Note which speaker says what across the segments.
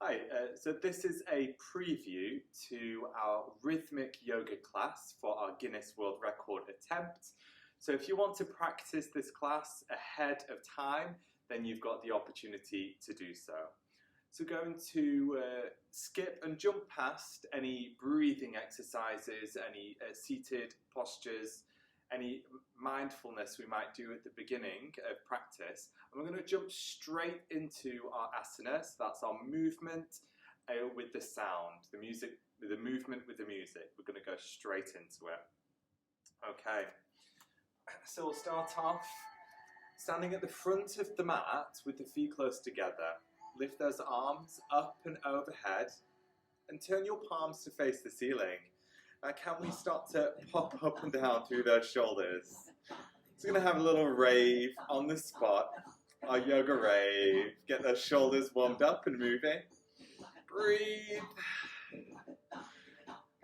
Speaker 1: Hi, so this is a preview to our Rhythmic Yoga class for our Guinness World Record attempt. So if you want to practice this class ahead of time, then you've got the opportunity to do so. So going to skip and jump past any breathing exercises, any seated postures, any mindfulness we might do at the beginning of practice. And we're going to jump straight into our asana. So that's our movement with the sound, the music, the movement with the music. We're going to go straight into it. Okay, so we'll start off standing at the front of the mat with the feet close together. Lift those arms up and overhead and turn your palms to face the ceiling. Now can we start to pop up and down through those shoulders? So we're going to have a little rave on the spot, our yoga rave. Get those shoulders warmed up and moving. Breathe.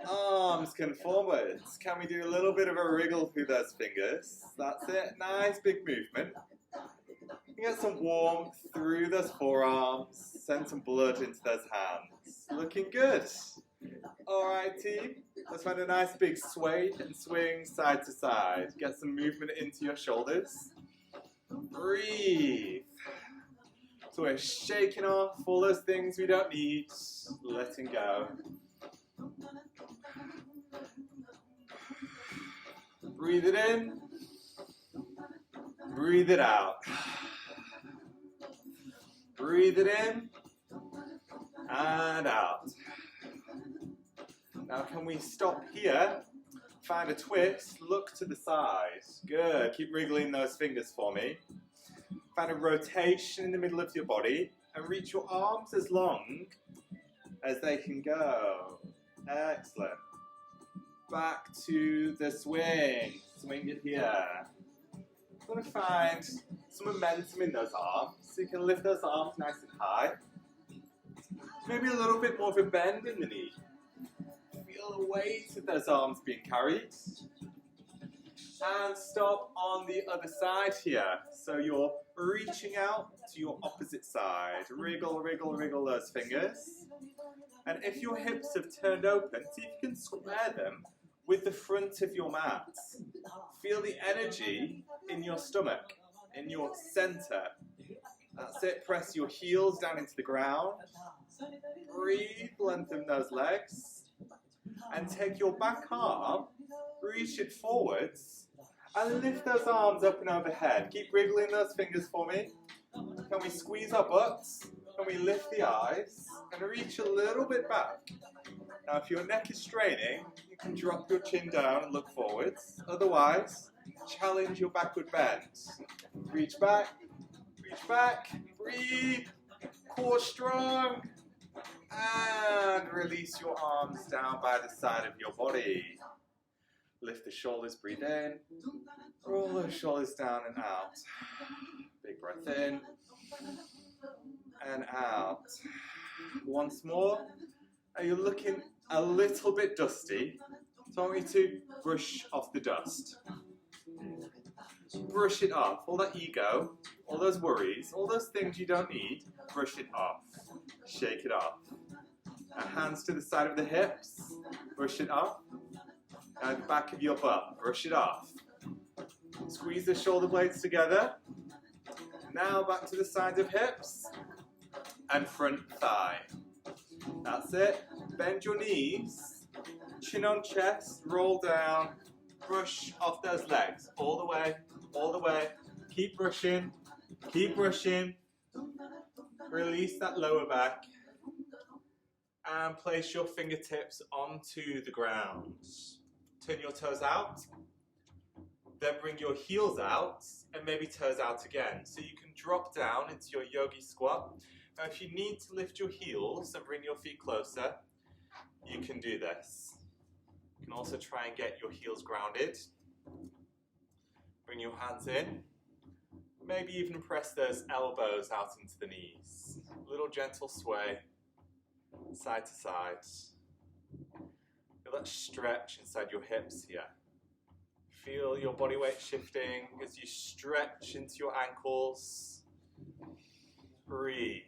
Speaker 1: Arms can forwards. Can we do a little bit of a wriggle through those fingers? That's it. Nice big movement. You get some warmth through those forearms. Send some blood into those hands. Looking good. Alright team, let's find a nice big sway and swing side to side. Get some movement into your shoulders. Breathe. So we're shaking off all those things we don't need, letting go. Breathe it in, breathe it out. Breathe it in and out. Now can we stop here, find a twist, look to the side. Good, keep wriggling those fingers for me. Find a rotation in the middle of your body and reach your arms as long as they can go. Excellent. Back to the swing. Swing it here. I'm going to find some momentum in those arms, so you can lift those arms nice and high. Maybe a little bit more of a bend in the knee. Feel the weight of those arms being carried. And stop on the other side here. So you're reaching out to your opposite side. Wriggle, wriggle, wriggle those fingers. And if your hips have turned open, see if you can square them with the front of your mat. Feel the energy in your stomach, in your center. That's it. Press your heels down into the ground. Breathe, lengthen those legs. And take your back arm, reach it forwards, and lift those arms up and overhead. Keep wriggling those fingers for me. Can we squeeze our butts? Can we lift the eyes and reach a little bit back? Now if your neck is straining, you can drop your chin down and look forwards. Otherwise, challenge your backward bend. Reach back, breathe, core strong. And release your arms down by the side of your body. Lift the shoulders, breathe in. Roll those shoulders down and out. Big breath in. And out. Once more. Are you looking a little bit dusty? So I want you to brush off the dust. Brush it off. All that ego, all those worries, all those things you don't need, brush it off. Shake it off. Now hands to the side of the hips, brush it off. Now the back of your butt, brush it off. Squeeze the shoulder blades together. Now back to the sides of hips and front thigh. That's it. Bend your knees, chin on chest, roll down, brush off those legs. All the way, all the way. Keep brushing, keep brushing. Release that lower back. And place your fingertips onto the ground. Turn your toes out. Then bring your heels out and maybe toes out again. So you can drop down into your yogi squat. Now if you need to lift your heels and bring your feet closer, you can do this. You can also try and get your heels grounded. Bring your hands in. Maybe even press those elbows out into the knees. A little gentle sway. Side to side. Feel that stretch inside your hips here. Feel your body weight shifting as you stretch into your ankles. Breathe.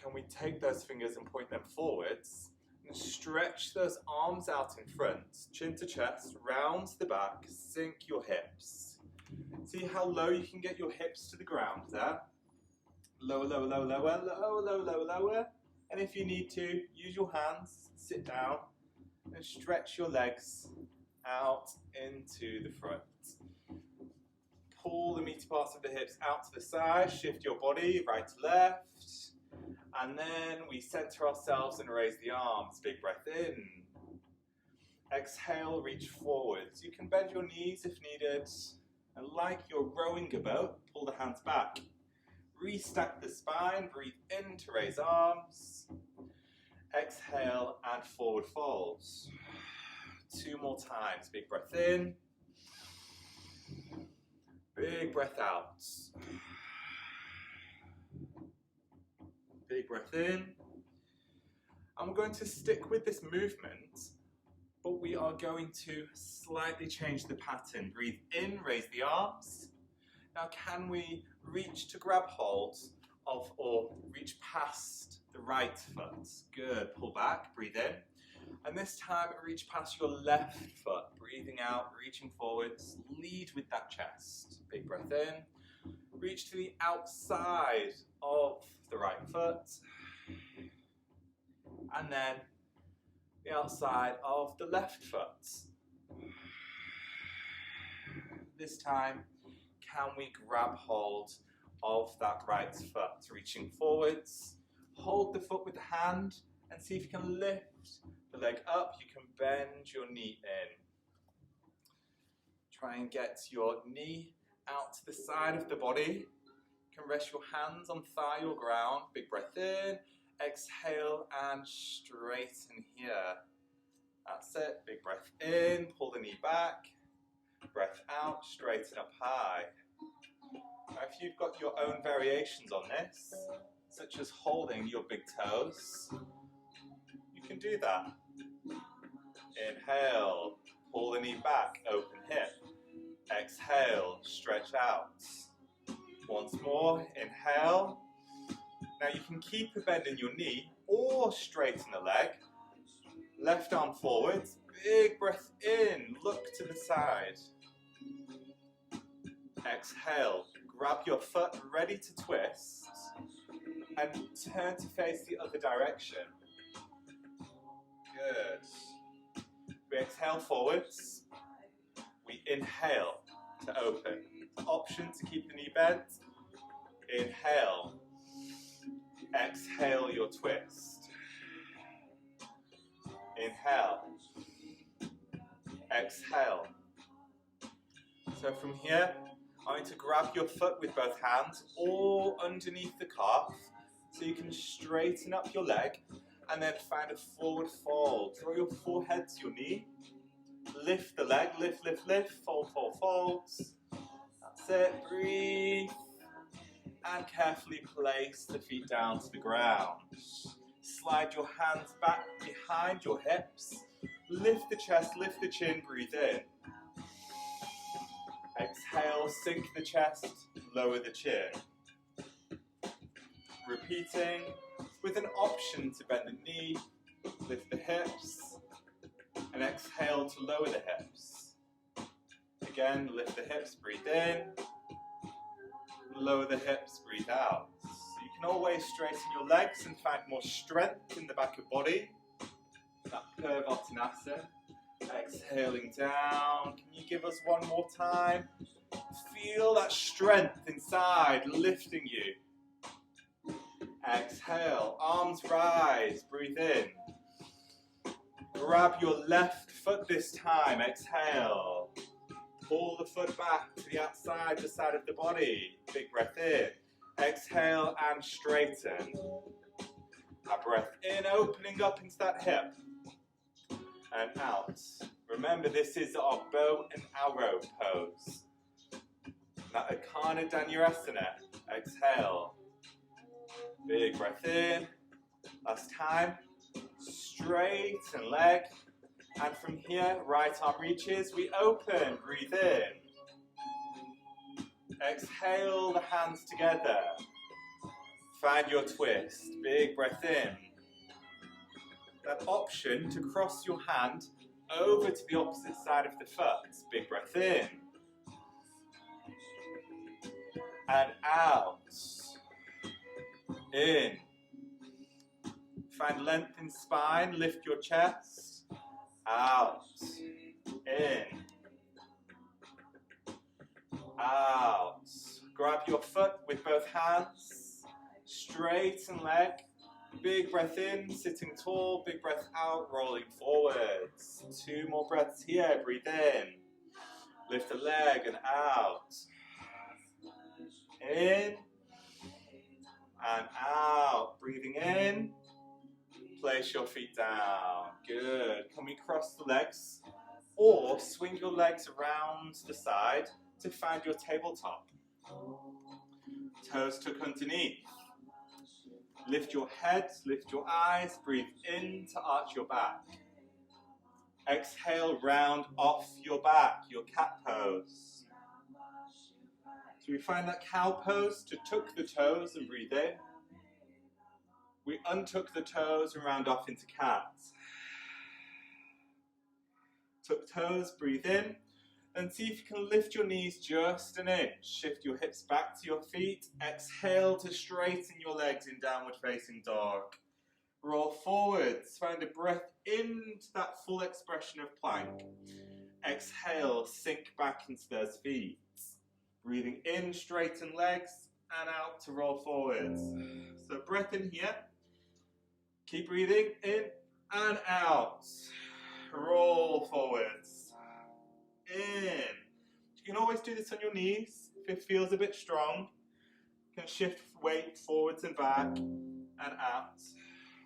Speaker 1: can we take those fingers and point them forwards and stretch those arms out in front, chin to chest, round the back, sink your hips. See how low you can get your hips to the ground there. Lower, lower, lower, lower, lower, lower, lower, lower. And if you need to, use your hands, sit down and stretch your legs out into the front. Pull the meaty parts of the hips out to the side, shift your body right to left. And then we center ourselves and raise the arms. Big breath in. Exhale, reach forwards. You can bend your knees if needed. And like you're rowing a boat, pull the hands back. Restack the spine, breathe in to raise arms. Exhale and forward folds. 2 more times. Big breath in. Big breath out. Big breath in. And we're going to stick with this movement, but we are going to slightly change the pattern. Breathe in, raise the arms. Now can we reach to grab hold of or reach past the right foot? Good. Pull back, breathe in. And this time reach past your left foot. Breathing out, reaching forwards. Lead with that chest. Big breath in. Reach to the outside of the right foot. And then the outside of the left foot. This time, can we grab hold of that right foot? Reaching forwards. Hold the foot with the hand and see if you can lift the leg up. You can bend your knee in. Try and get your knee out to the side of the body. You can rest your hands on thigh or ground. Big breath in. Exhale and straighten here. That's it. Big breath in. Pull the knee back. Breath out. Straighten up high. Now if you've got your own variations on this, such as holding your big toes, you can do that. Inhale, pull the knee back, open hip. Exhale, stretch out. Once more, inhale. Now you can keep a bend in your knee or straighten the leg. Left arm forwards, big breath in, look to the side. Exhale, grab your foot ready to twist and turn to face the other direction. Good. We exhale forwards. We inhale to open. The option to keep the knee bent. Inhale. Exhale your twist. Inhale. Exhale. So from here, I'm going to grab your foot with both hands or underneath the calf so you can straighten up your leg and then find a forward fold. Draw your forehead to your knee. Lift the leg, lift, lift, lift, fold, fold, folds. That's it, breathe. And carefully place the feet down to the ground. Slide your hands back behind your hips. Lift the chest, lift the chin, breathe in. Exhale, sink the chest, lower the chin. Repeating with an option to bend the knee, lift the hips, and exhale to lower the hips. Again, lift the hips, breathe in, lower the hips, breathe out. So you can always straighten your legs and find more strength in the back of body. That Purvottanasana. Exhaling down. Can you give us one more time? Feel that strength inside lifting you. Exhale, arms rise, breathe in. Grab your left foot this time, exhale. Pull the foot back to the outside, the side of the body. Big breath in. Exhale and straighten. A breath in, opening up into that hip. And out. Remember, this is our bow and arrow pose. Natakana Dhanurasana. Exhale. Big breath in. Last time. Straighten leg. And from here, right arm reaches. We open. Breathe in. Exhale the hands together. Find your twist. Big breath in. That option to cross your hand over to the opposite side of the foot. Big breath in. And out. In. Find length in spine. Lift your chest. Out. In. Out. Grab your foot with both hands. Straighten leg. Big breath in, sitting tall. Big breath out, rolling forwards. 2 more breaths here. Breathe in. Lift the leg and out. In. And out. Breathing in. Place your feet down. Good. Can we cross the legs? Or swing your legs around the side to find your tabletop. Toes tuck underneath. Lift your head, lift your eyes, breathe in to arch your back. Exhale, round off your back, your cat pose. So we find that cow pose to tuck the toes and breathe in. We untuck the toes and round off into cat. Tuck toes, breathe in. And see if you can lift your knees just an inch. Shift your hips back to your feet. Exhale to straighten your legs in downward facing dog. Roll forwards. Find a breath into that full expression of plank. Exhale, sink back into those feet. Breathing in, straighten legs, and out to roll forwards. So breath in here. Keep breathing in and out. Roll forwards. In. You can always do this on your knees if it feels a bit strong. You can shift weight forwards and back and out.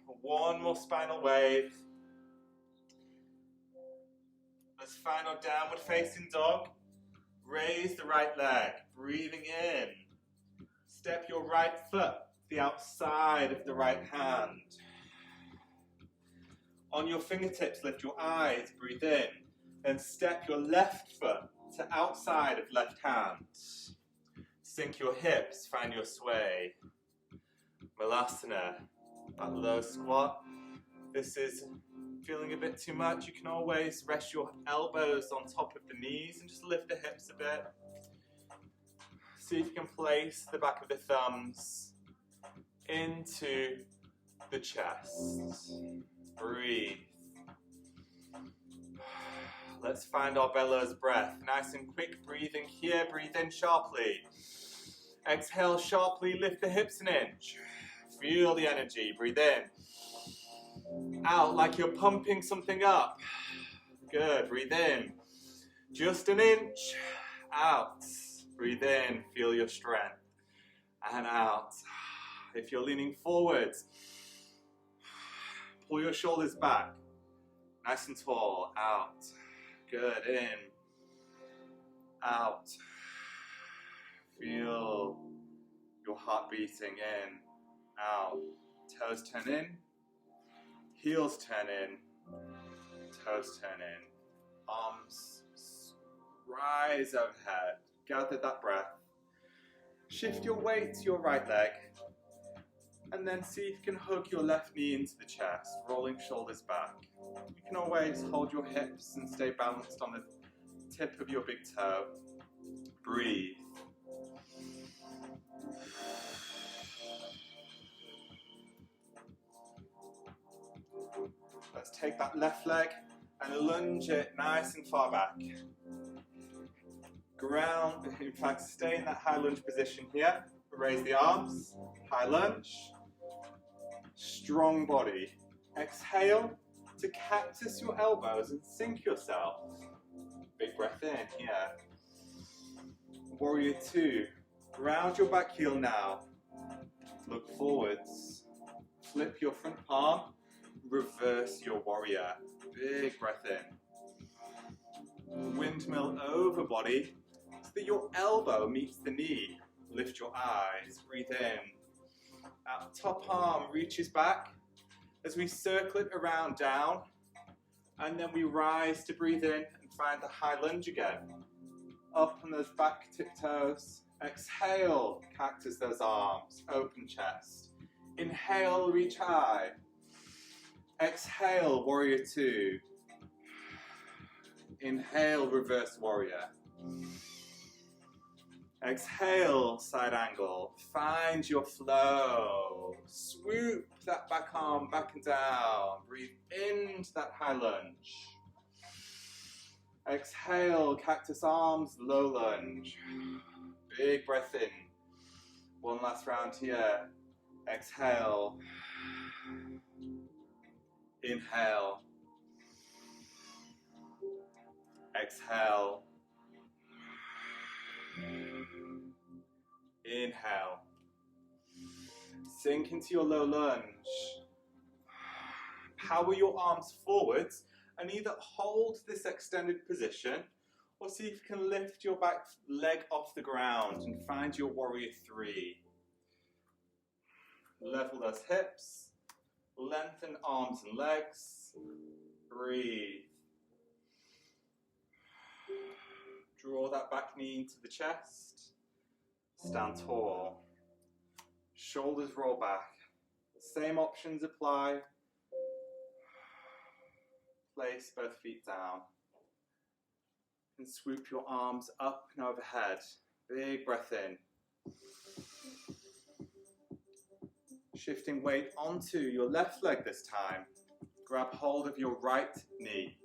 Speaker 1: 1 more spinal wave. Let's find our downward facing dog. Raise the right leg, breathing in. Step your right foot to the outside of the right hand. On your fingertips, lift your eyes, breathe in. Then step your left foot to outside of left hand. Sink your hips, find your sway. Malasana, that low squat. This is feeling a bit too much. You can always rest your elbows on top of the knees and just lift the hips a bit. See if you can place the back of the thumbs into the chest. Breathe. Let's find our bellows breath. Nice and quick breathing here. Breathe in sharply. Exhale sharply. Lift the hips an inch. Feel the energy. Breathe in. Out like you're pumping something up. Good. Breathe in. Just an inch. Out. Breathe in. Feel your strength. And out. If you're leaning forwards, pull your shoulders back. Nice and tall. Out. Good. In. Out. Feel your heart beating in. Out. Toes turn in. Heels turn in. Toes turn in. Arms rise overhead. Gather that breath. Shift your weight to your right leg. And then see if you can hug your left knee into the chest, rolling shoulders back. You can always hold your hips and stay balanced on the tip of your big toe. Breathe. Let's take that left leg and lunge it nice and far back. Ground, in fact, stay in that high lunge position here. Raise the arms, high lunge. Strong body. Exhale to cactus your elbows and sink yourself. Big breath in here. Warrior 2. Ground your back heel now. Look forwards. Flip your front palm. Reverse your warrior. Big breath in. Windmill over body so that your elbow meets the knee. Lift your eyes. Breathe in. Out top arm reaches back as we circle it around down, and then we rise to breathe in and find the high lunge again. Up on those back tiptoes, Exhale, cactus those arms, open chest. Inhale, reach high. Exhale, warrior two. Inhale, reverse warrior. Exhale, side angle. Find your flow. Swoop that back arm back and down. Breathe into that high lunge. Exhale, cactus arms, low lunge. Big breath in. One last round here. Exhale. Inhale. Exhale. Inhale. Sink into your low lunge. Power your arms forwards and either hold this extended position or see if you can lift your back leg off the ground and find your warrior three. Level those hips, lengthen arms and legs, breathe. Draw that back knee into the chest, stand tall, shoulders roll back, same options apply, place both feet down, and swoop your arms up and overhead, big breath in. Shifting weight onto your left leg this time, grab hold of your right knee,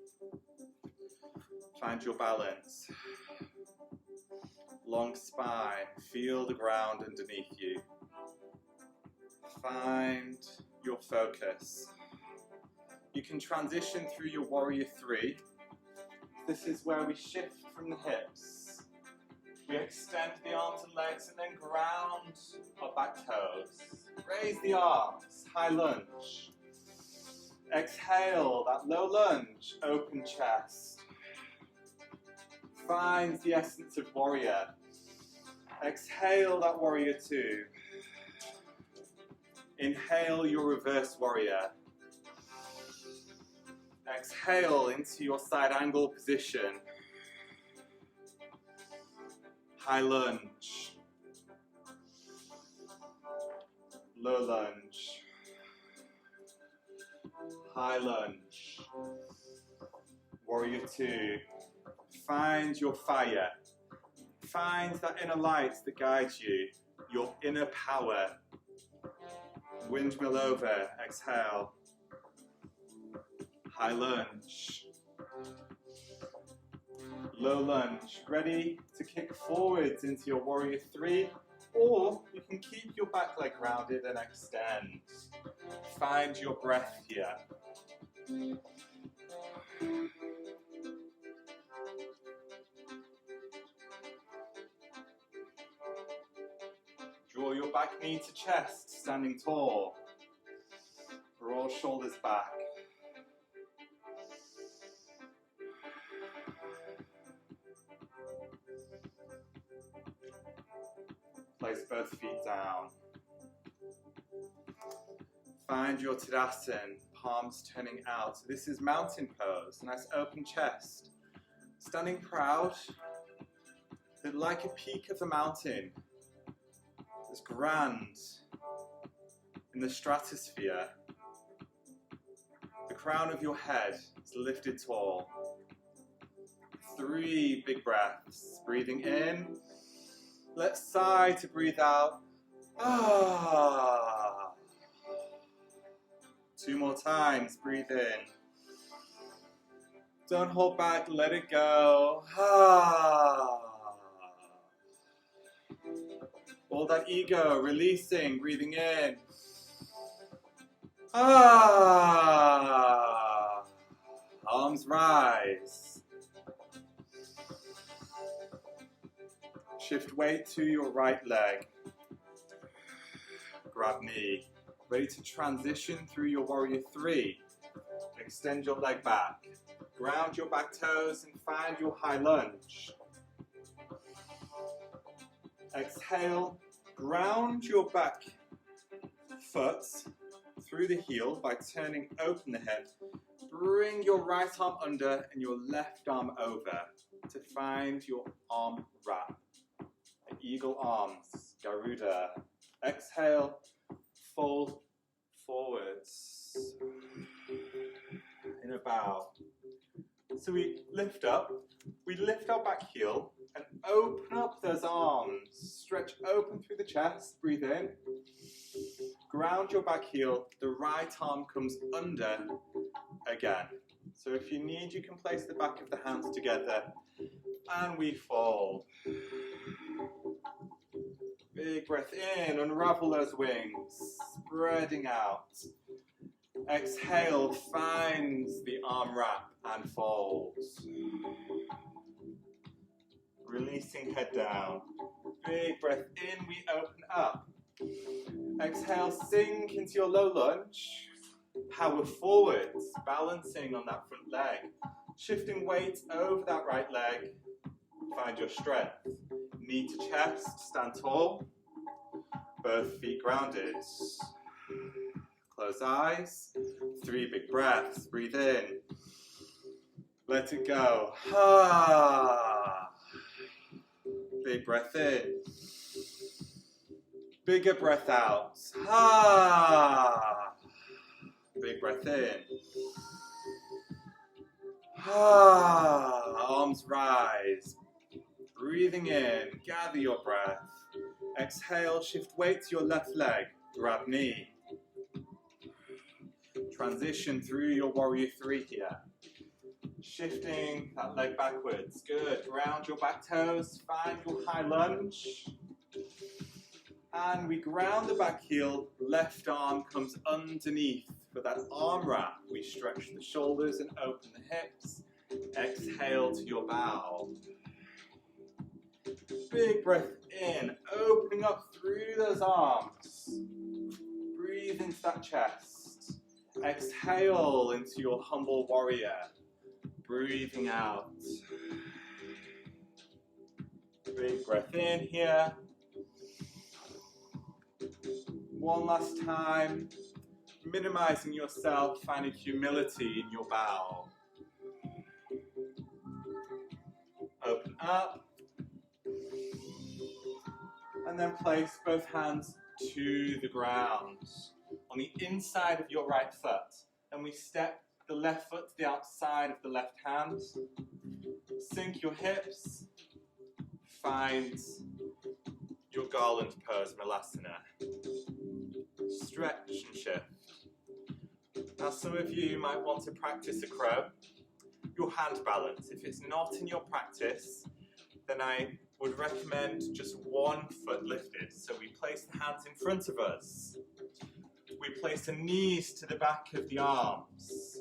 Speaker 1: find your balance. Long spine, feel the ground underneath you. Find your focus. You can transition through your warrior three. This is where we shift from the hips. We extend the arms and legs and then ground our back toes. Raise the arms, high lunge. Exhale, that low lunge, open chest. Find the essence of warrior. Exhale that warrior two. Inhale your reverse warrior. Exhale into your side angle position. High lunge. Low lunge. High lunge. Warrior two. Find your fire. Find that inner light that guides you, your inner power. Windmill over, exhale. High lunge. Low lunge. Ready to kick forwards into your warrior three, or you can keep your back leg grounded and extend. Find your breath here. Draw your back knee to chest, standing tall. Roll shoulders back. Place both feet down. Find your Tadasana, palms turning out. So this is mountain pose, nice open chest. Standing proud, but like a peak of the mountain. It's grand in the stratosphere. The crown of your head is lifted tall. 3 big breaths. Breathing in. Let's sigh to breathe out. Ah. 2 more times. Breathe in. Don't hold back. Let it go. Ah. All that ego, releasing, breathing in. Ah. Arms rise. Shift weight to your right leg. Grab knee. Ready to transition through your warrior three. Extend your leg back. Ground your back toes and find your high lunge. Exhale, ground your back foot through the heel by turning open the hip. Bring your right arm under and your left arm over to find your arm wrap. Eagle arms, Garuda. Exhale, fold forwards in a bow. So we lift up, we lift our back heel and open up those arms. Stretch open through the chest, breathe in. Ground your back heel, the right arm comes under again. So if you need, you can place the back of the hands together and we fold. Big breath in, unravel those wings, spreading out. Exhale, finds the arm wrap and folds. Releasing head down. Big breath in, we open up. Exhale, sink into your low lunge. Power forwards, balancing on that front leg. Shifting weight over that right leg. Find your strength. Knee to chest, stand tall. Both feet grounded. Close eyes. 3 big breaths. Breathe in. Let it go. Big breath in. Bigger breath out. Big breath in. Arms rise. Breathing in. Gather your breath. Exhale. Shift weight to your left leg. Grab knee. Transition through your warrior 3 here. Shifting that leg backwards. Good. Ground your back toes. Find your high lunge. And we ground the back heel. Left arm comes underneath for that arm wrap. We stretch the shoulders and open the hips. Exhale to your bow. Big breath in. Opening up through those arms. Breathe into that chest. Exhale into your humble warrior. Breathing out. Big breath in here. One last time. Minimizing yourself, finding humility in your bow. Open up. And then place both hands to the ground on the inside of your right foot. And we step the left foot to the outside of the left hand. Sink your hips. Find your garland pose, Malasana. Stretch and shift. Now some of you might want to practice a crow. Your hand balance. If it's not in your practice, then I would recommend just one foot lifted. So we place the hands in front of us. We place the knees to the back of the arms.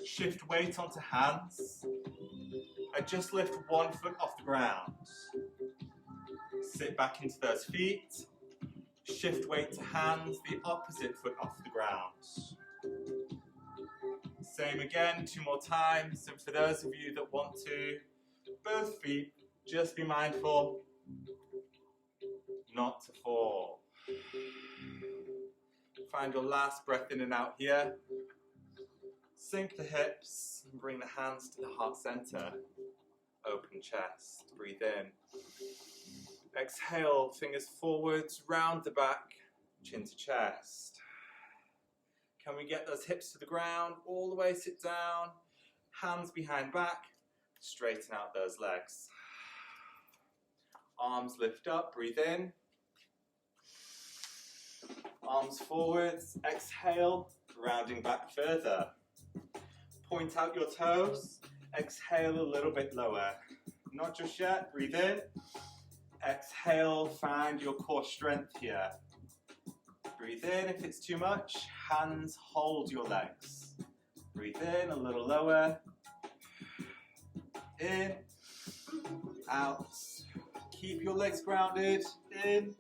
Speaker 1: Shift weight onto hands. I just lift one foot off the ground. Sit back into those feet. Shift weight to hands, the opposite foot off the ground. Same again, 2 more times. And for those of you that want to, both feet, just be mindful not to fall. Find your last breath in and out here. Sink the hips and bring the hands to the heart center. Open chest, breathe in. Exhale, fingers forwards, round the back, chin to chest. Can we get those hips to the ground, all the way sit down, hands behind back, straighten out those legs. Arms lift up, breathe in. Arms forwards, exhale, rounding back further. Point out your toes, exhale a little bit lower. Not just yet, breathe in. Exhale, find your core strength here. Breathe in if it's too much. Hands hold your legs. Breathe in a little lower. In, out. Keep your legs grounded. In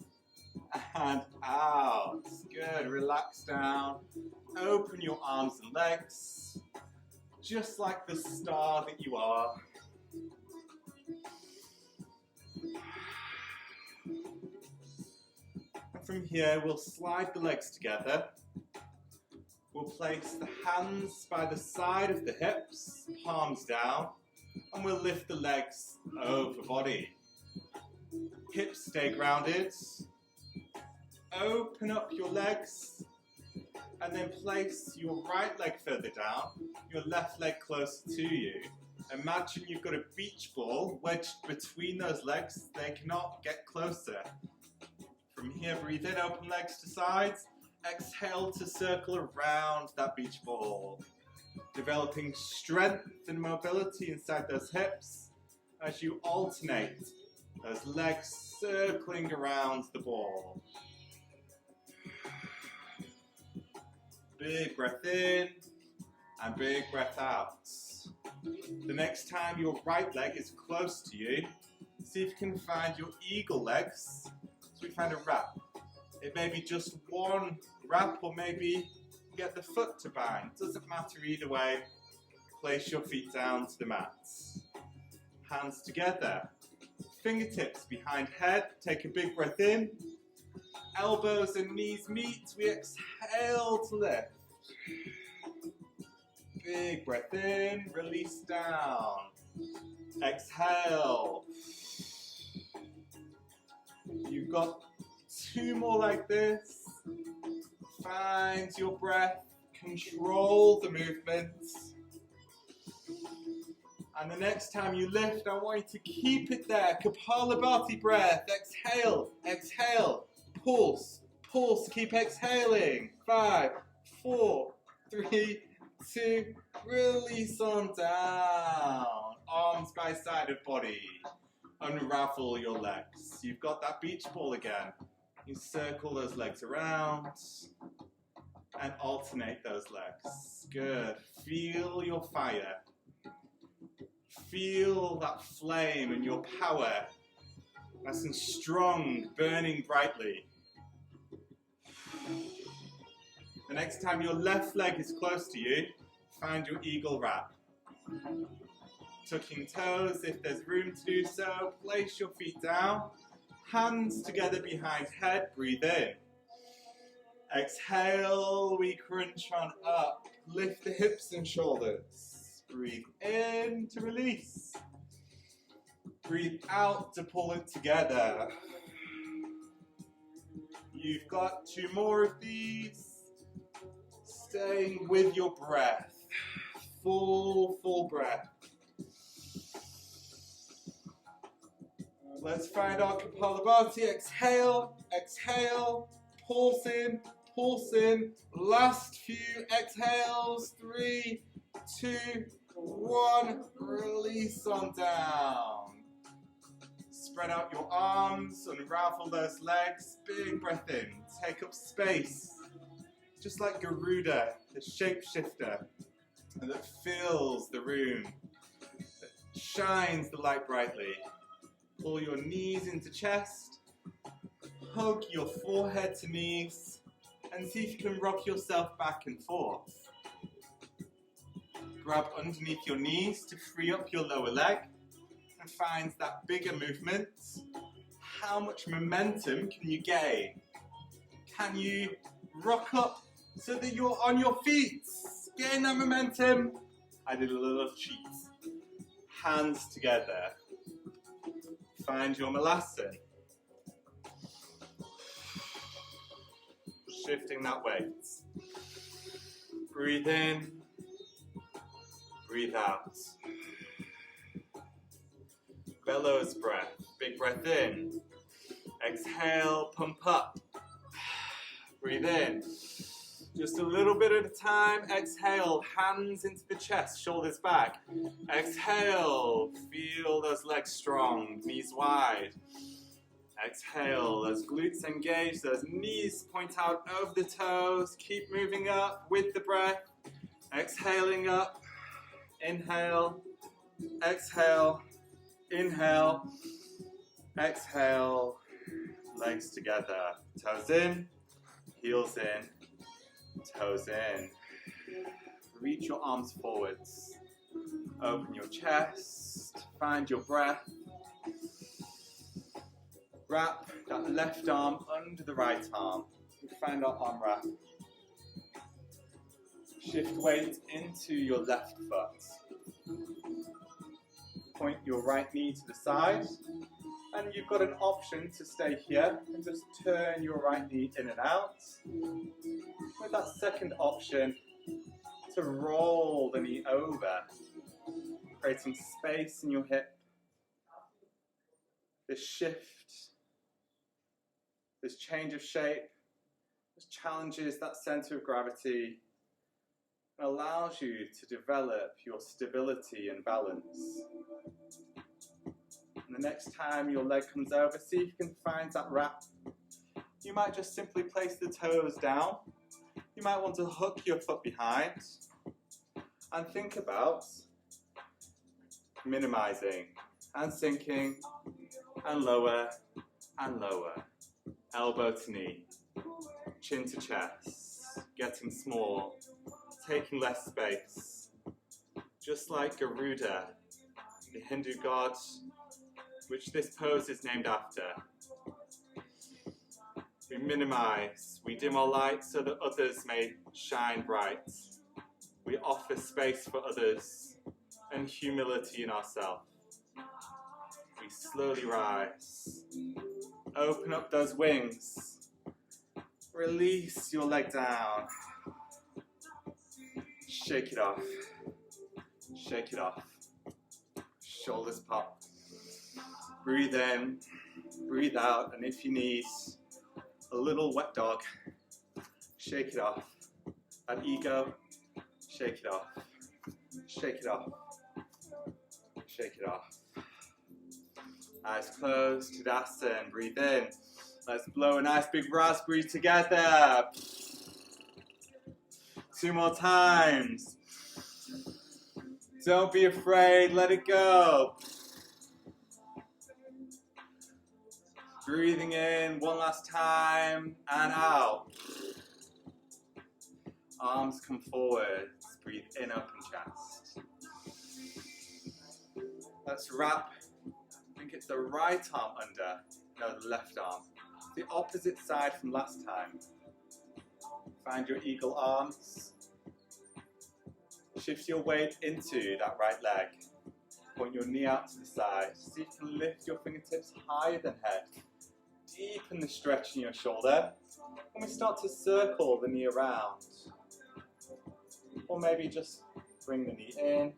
Speaker 1: and out. Good, relax down. Open your arms and legs. Just like the star that you are. From here, we'll slide the legs together. We'll place the hands by the side of the hips, palms down, and we'll lift the legs over body. Hips stay grounded. Open up your legs and then place your right leg further down, your left leg closer to you. Imagine you've got a beach ball wedged between those legs. They cannot get closer. From here, breathe in, open legs to sides. Exhale to circle around that beach ball. Developing strength and mobility inside those hips as you alternate those legs circling around the ball. Big breath in and big breath out. The next time your right leg is close to you, see if you can find your eagle legs. So we find a wrap. It may be just one wrap, or maybe get the foot to bind. Doesn't matter either way. Place your feet down to the mat. Hands together. Fingertips behind head. Take a big breath in. Elbows and knees meet. We exhale to lift. Big breath in. Release down. Exhale. You've got 2 more like this. Find your breath. Control the movements. And the next time you lift, I want you to keep it there. Kapalabhati breath. Exhale, exhale. Pulse, pulse. Keep exhaling. 5, 4, 3, 2. Release on down. Arms by side of body. Unravel your legs. You've got that beach ball again. You circle those legs around and alternate those legs. Good. Feel your fire. Feel that flame and your power. Nice and strong, burning brightly. The next time your left leg is close to you, find your eagle wrap. Tucking toes if there's room to do so. Place your feet down. Hands together behind head. Breathe in. Exhale, we crunch on up. Lift the hips and shoulders. Breathe in to release. Breathe out to pull it together. You've got 2 more of these. Staying with your breath. Full breath. Let's find our Kapalabhati. Exhale, exhale. Pulse in, pulse in. Last few exhales. 3, 2, 1. Release on down. Spread out your arms, unravel those legs. Big breath in. Take up space. Just like Garuda, the shapeshifter, that fills the room, that shines the light brightly. Pull your knees into chest. Hug your forehead to knees. And see if you can rock yourself back and forth. Grab underneath your knees to free up your lower leg and find that bigger movement. How much momentum can you gain? Can you rock up so that you're on your feet? Gain that momentum. I did a little cheat. Hands together. Find your Malasana. Shifting that weight. Breathe in. Breathe out. Bellows breath. Big breath in. Exhale, pump up. Breathe in. Just a little bit at a time. Exhale, hands into the chest, shoulders back. Exhale, feel those legs strong, knees wide. Exhale, those glutes engage, those knees point out over the toes. Keep moving up with the breath. Exhaling up. Inhale, exhale, inhale, exhale, legs together, toes in, heels in, toes in. Reach your arms forwards, open your chest, find your breath. Wrap that left arm under the right arm. We find our arm wrap. Shift weight into your left foot. Point your right knee to the side. And you've got an option to stay here and just turn your right knee in and out. With that second option, to roll the knee over, creating space in your hip. This shift, this change of shape, this challenges that center of gravity and allows you to develop your stability and balance. And the next time your leg comes over, see if you can find that wrap. You might just simply place the toes down. You might want to hook your foot behind and think about minimizing and sinking and lower, elbow to knee, chin to chest, getting small, taking less space. Just like Garuda, the Hindu god, which this pose is named after. We minimize, we dim our light so that others may shine bright. We offer space for others and humility in ourselves. We slowly rise. Open up those wings. Release your leg down. Shake it off. Shake it off. Shoulders pop. Breathe in, breathe out, and if you need a little wet dog, shake it off. That ego, shake it off. Shake it off. Shake it off. Eyes closed, Tadasana, breathe in. Let's blow a nice big raspberry together. 2 more times. Don't be afraid, let it go. Breathing in 1 last time and out. Arms come forward. Breathe in, open chest. Let's wrap. I think it's the right arm under, no, the left arm. The opposite side from last time. Find your eagle arms. Shift your weight into that right leg. Point your knee out to the side. See if you can lift your fingertips higher than head. Deepen the stretch in your shoulder. And we start to circle the knee around. Or maybe just bring the knee in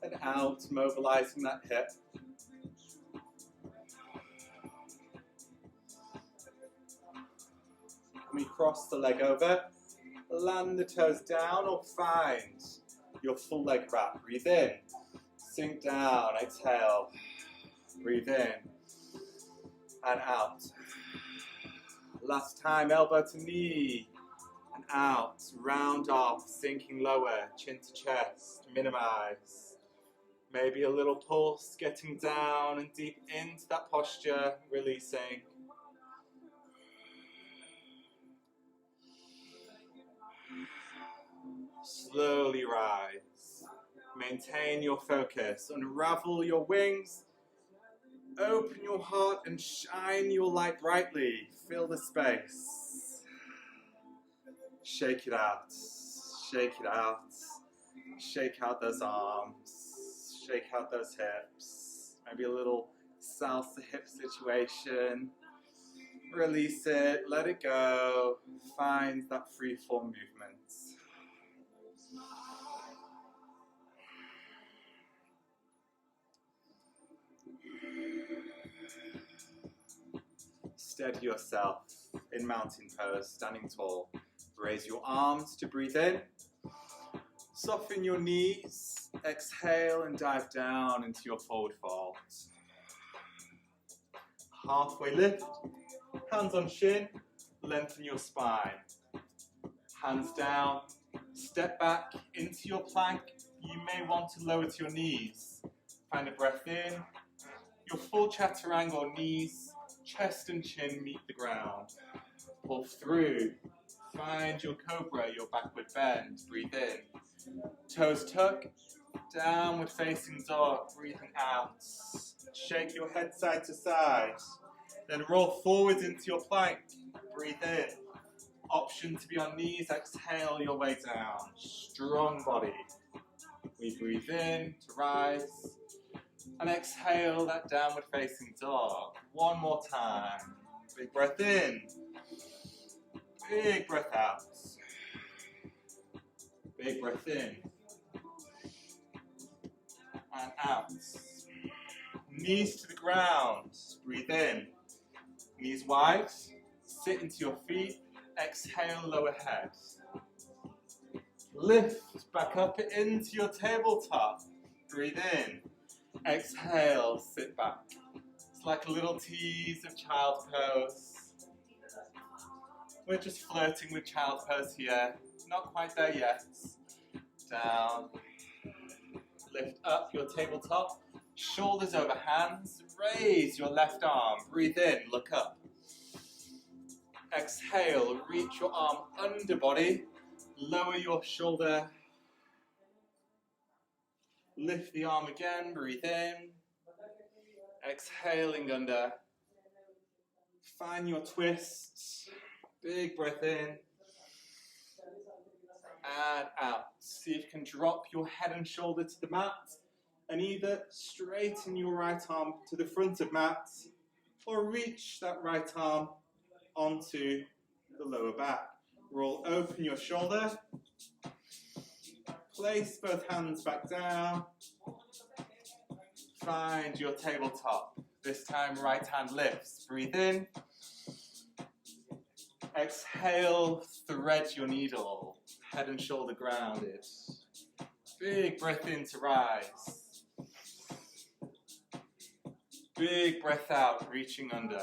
Speaker 1: and out, mobilizing that hip. We cross the leg over, land the toes down or find your full leg wrap. Breathe in, sink down, exhale, breathe in and out. Last time, elbow to knee and out, round off, sinking lower, chin to chest, minimize. Maybe a little pulse, getting down and deep into that posture, releasing. Slowly rise. Maintain your focus. Unravel your wings. Open your heart and shine your light brightly. Fill the space. Shake it out. Shake it out. Shake out those arms. Shake out those hips. Maybe a little salsa hip situation. Release it. Let it go. Find that free form movement. Steady yourself in mountain pose, standing tall. Raise your arms to breathe in. Soften your knees. Exhale and dive down into your forward fold. Halfway lift. Hands on shin. Lengthen your spine. Hands down. Step back into your plank. You may want to lower to your knees. Find a breath in. Your full chaturanga knees. Chest and chin meet the ground. Pull through. Find your cobra, your backward bend. Breathe in. Toes tuck. Downward facing dog. Breathing out. Shake your head side to side. Then roll forwards into your plank. Breathe in. Option to be on knees. Exhale your way down. Strong body. We breathe in to rise. And exhale that downward facing dog. One more time. Big breath in. Big breath out. Big breath in. And out. Knees to the ground. Breathe in. Knees wide. Sit into your feet. Exhale, lower head. Lift back up into your tabletop. Breathe in. Exhale, sit back. It's like a little tease of child pose. We're just flirting with child pose here. Not quite there yet. Down. Lift up your tabletop. Shoulders over hands. Raise your left arm. Breathe in, look up. Exhale, reach your arm under body. Lower your shoulder. Lift the arm again, breathe in. Exhaling under. Find your twist. Big breath in. And out. See if you can drop your head and shoulder to the mat. And either straighten your right arm to the front of mat, or reach that right arm onto the lower back. Roll open your shoulder. Place both hands back down. Find your tabletop. This time right hand lifts. Breathe in. Exhale, thread your needle. Head and shoulder grounded. Big breath in to rise. Big breath out, reaching under.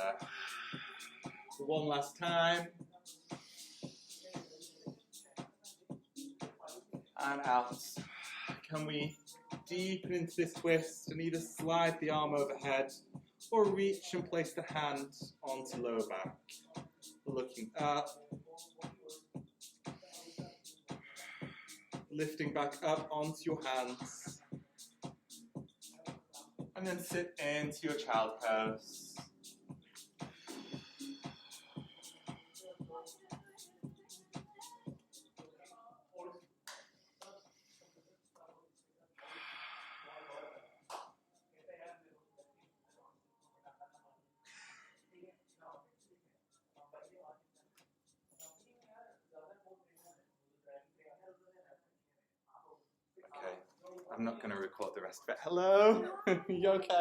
Speaker 1: One last time. And out. Can we deepen into this twist and either slide the arm overhead or reach and place the hand onto lower back. Looking up. Lifting back up onto your hands. And then sit into your child pose. Okay, I'm not going to record the rest of it. Hello? You okay?